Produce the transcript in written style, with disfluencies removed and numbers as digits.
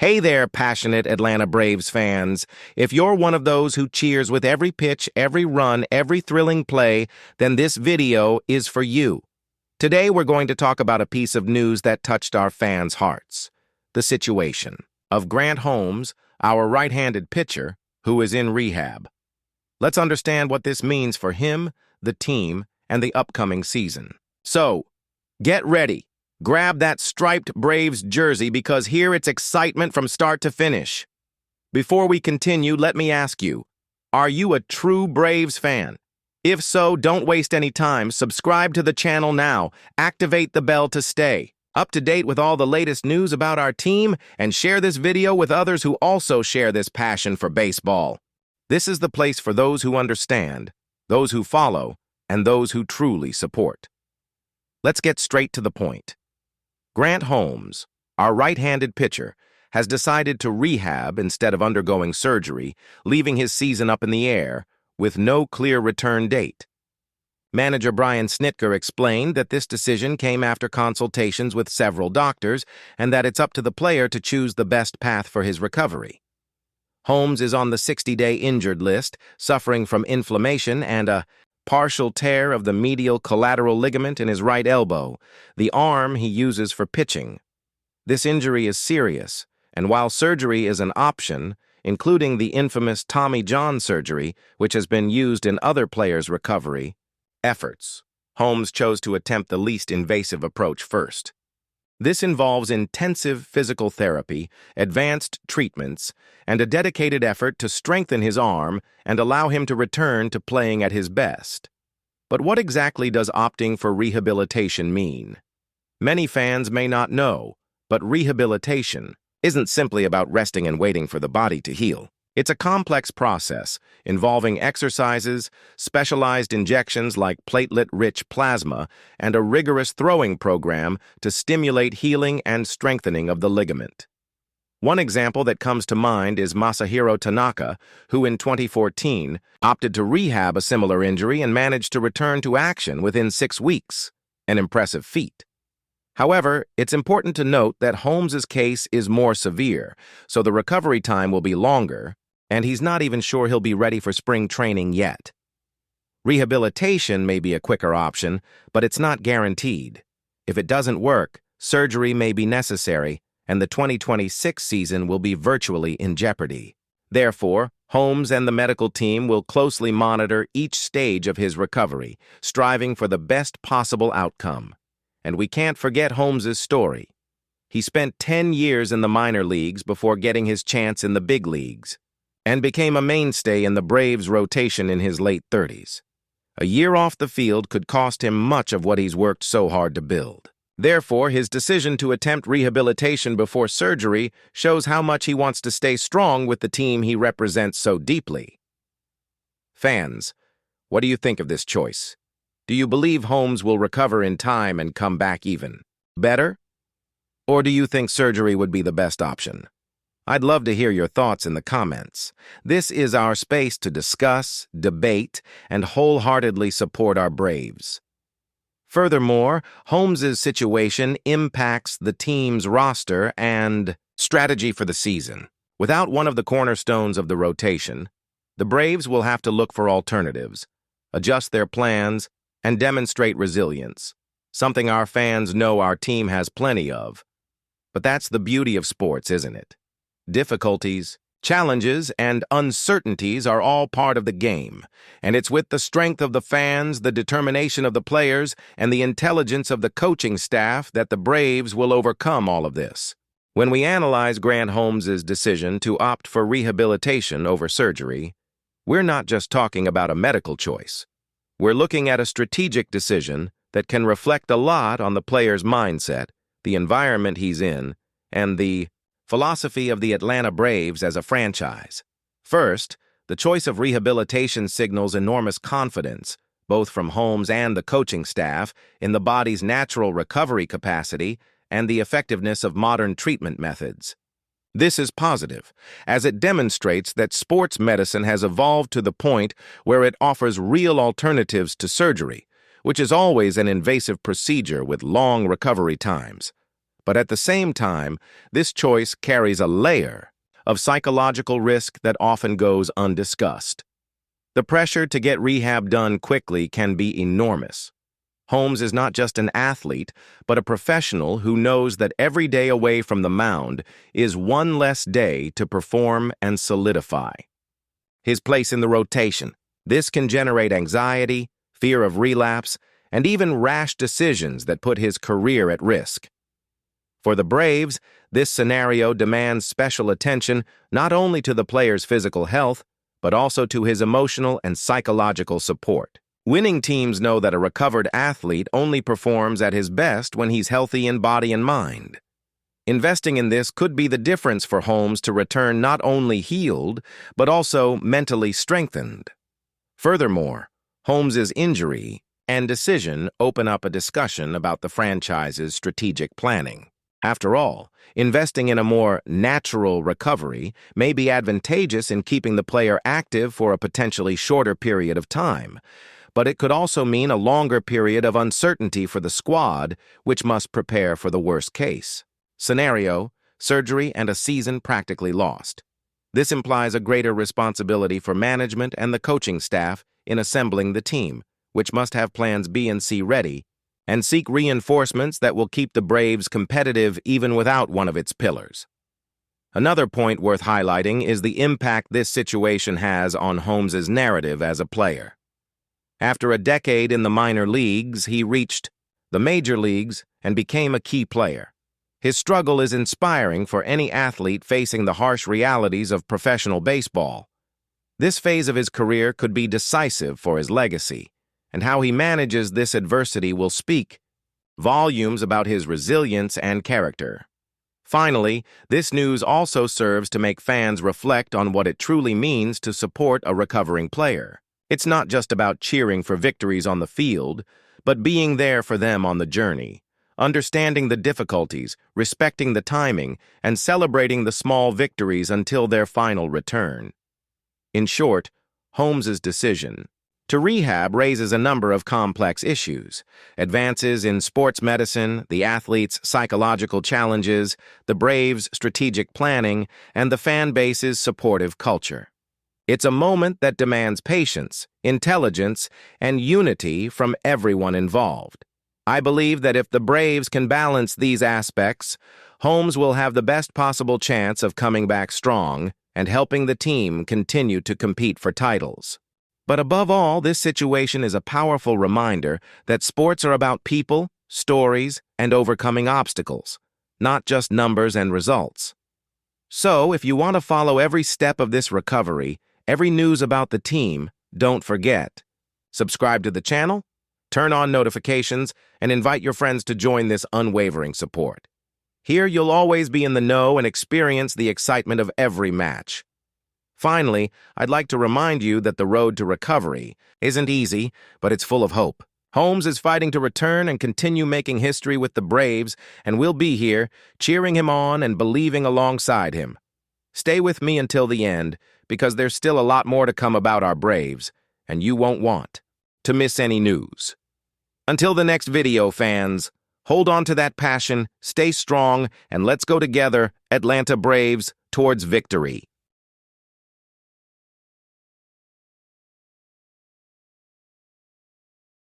Hey there, passionate Atlanta Braves fans. If you're one of those who cheers with every pitch, every run, every thrilling play, then this video is for you. Today, we're going to talk about a piece of news that touched our fans' hearts. The situation of Grant Holmes, our right-handed pitcher, who is in rehab. Let's understand what this means for him, the team, and the upcoming season. So, get ready. Grab that striped Braves jersey because here it's excitement from start to finish. Before we continue, let me ask you, are you a true Braves fan? If so, don't waste any time. Subscribe to the channel now. Activate the bell to stay up to date with all the latest news about our team and share this video with others who also share this passion for baseball. This is the place for those who understand, those who follow, and those who truly support. Let's get straight to the point. Grant Holmes, our right-handed pitcher, has decided to rehab instead of undergoing surgery, leaving his season up in the air with no clear return date. Manager Brian Snitker explained that this decision came after consultations with several doctors and that it's up to the player to choose the best path for his recovery. Holmes is on the 60-day injured list, suffering from inflammation and a partial tear of the medial collateral ligament in his right elbow, the arm he uses for pitching. This injury is serious, and while surgery is an option, including the infamous Tommy John surgery, which has been used in other players' recovery efforts, Holmes chose to attempt the least invasive approach first. This involves intensive physical therapy, advanced treatments, and a dedicated effort to strengthen his arm and allow him to return to playing at his best. But what exactly does opting for rehabilitation mean? Many fans may not know, but rehabilitation isn't simply about resting and waiting for the body to heal. It's a complex process involving exercises, specialized injections like platelet-rich plasma, and a rigorous throwing program to stimulate healing and strengthening of the ligament. One example that comes to mind is Masahiro Tanaka, who in 2014 opted to rehab a similar injury and managed to return to action within 6 weeks, an impressive feat. However, it's important to note that Holmes's case is more severe, so the recovery time will be longer, and he's not even sure he'll be ready for spring training yet. Rehabilitation may be a quicker option, but it's not guaranteed. If it doesn't work, surgery may be necessary, and the 2026 season will be virtually in jeopardy. Therefore, Holmes and the medical team will closely monitor each stage of his recovery, striving for the best possible outcome. And we can't forget Holmes's story. He spent 10 years in the minor leagues before getting his chance in the big leagues, and became a mainstay in the Braves' rotation in his late 30s. A year off the field could cost him much of what he's worked so hard to build. Therefore, his decision to attempt rehabilitation before surgery shows how much he wants to stay strong with the team he represents so deeply. Fans, what do you think of this choice? Do you believe Holmes will recover in time and come back even better? Or do you think surgery would be the best option? I'd love to hear your thoughts in the comments. This is our space to discuss, debate, and wholeheartedly support our Braves. Furthermore, Holmes's situation impacts the team's roster and strategy for the season. Without one of the cornerstones of the rotation, the Braves will have to look for alternatives, adjust their plans, and demonstrate resilience, something our fans know our team has plenty of. But that's the beauty of sports, isn't it? Difficulties, challenges, and uncertainties are all part of the game, and it's with the strength of the fans, the determination of the players, and the intelligence of the coaching staff that the Braves will overcome all of this. When we analyze Grant Holmes's decision to opt for rehabilitation over surgery, we're not just talking about a medical choice. We're looking at a strategic decision that can reflect a lot on the player's mindset, the environment he's in, and the philosophy of the Atlanta Braves as a franchise. First, the choice of rehabilitation signals enormous confidence, both from Holmes and the coaching staff, in the body's natural recovery capacity and the effectiveness of modern treatment methods. This is positive, as it demonstrates that sports medicine has evolved to the point where it offers real alternatives to surgery, which is always an invasive procedure with long recovery times. But at the same time, this choice carries a layer of psychological risk that often goes undiscussed. The pressure to get rehab done quickly can be enormous. Holmes is not just an athlete, but a professional who knows that every day away from the mound is one less day to perform and solidify his place in the rotation. This can generate anxiety, fear of relapse, and even rash decisions that put his career at risk. For the Braves, this scenario demands special attention not only to the player's physical health, but also to his emotional and psychological support. Winning teams know that a recovered athlete only performs at his best when he's healthy in body and mind. Investing in this could be the difference for Holmes to return not only healed, but also mentally strengthened. Furthermore, Holmes's injury and decision open up a discussion about the franchise's strategic planning. After all, investing in a more natural recovery may be advantageous in keeping the player active for a potentially shorter period of time, but it could also mean a longer period of uncertainty for the squad, which must prepare for the worst case scenario: surgery and a season practically lost. This implies a greater responsibility for management and the coaching staff in assembling the team, which must have plans B and C ready and seek reinforcements that will keep the Braves competitive even without one of its pillars. Another point worth highlighting is the impact this situation has on Holmes's narrative as a player. After a decade in the minor leagues, he reached the major leagues and became a key player. His struggle is inspiring for any athlete facing the harsh realities of professional baseball. This phase of his career could be decisive for his legacy, and how he manages this adversity will speak volumes about his resilience and character. Finally, this news also serves to make fans reflect on what it truly means to support a recovering player. It's not just about cheering for victories on the field, but being there for them on the journey, understanding the difficulties, respecting the timing, and celebrating the small victories until their final return. In short, Holmes's decision to rehab raises a number of complex issues: advances in sports medicine, the athlete's psychological challenges, the Braves' strategic planning, and the fan base's supportive culture. It's a moment that demands patience, intelligence, and unity from everyone involved. I believe that if the Braves can balance these aspects, Holmes will have the best possible chance of coming back strong and helping the team continue to compete for titles. But above all, this situation is a powerful reminder that sports are about people, stories, and overcoming obstacles, not just numbers and results. So, if you want to follow every step of this recovery, every news about the team, don't forget: subscribe to the channel, turn on notifications, and invite your friends to join this unwavering support. Here, you'll always be in the know and experience the excitement of every match. Finally, I'd like to remind you that the road to recovery isn't easy, but it's full of hope. Holmes is fighting to return and continue making history with the Braves, and we'll be here, cheering him on and believing alongside him. Stay with me until the end, because there's still a lot more to come about our Braves, and you won't want to miss any news. Until the next video, fans, hold on to that passion, stay strong, and let's go together, Atlanta Braves, towards victory.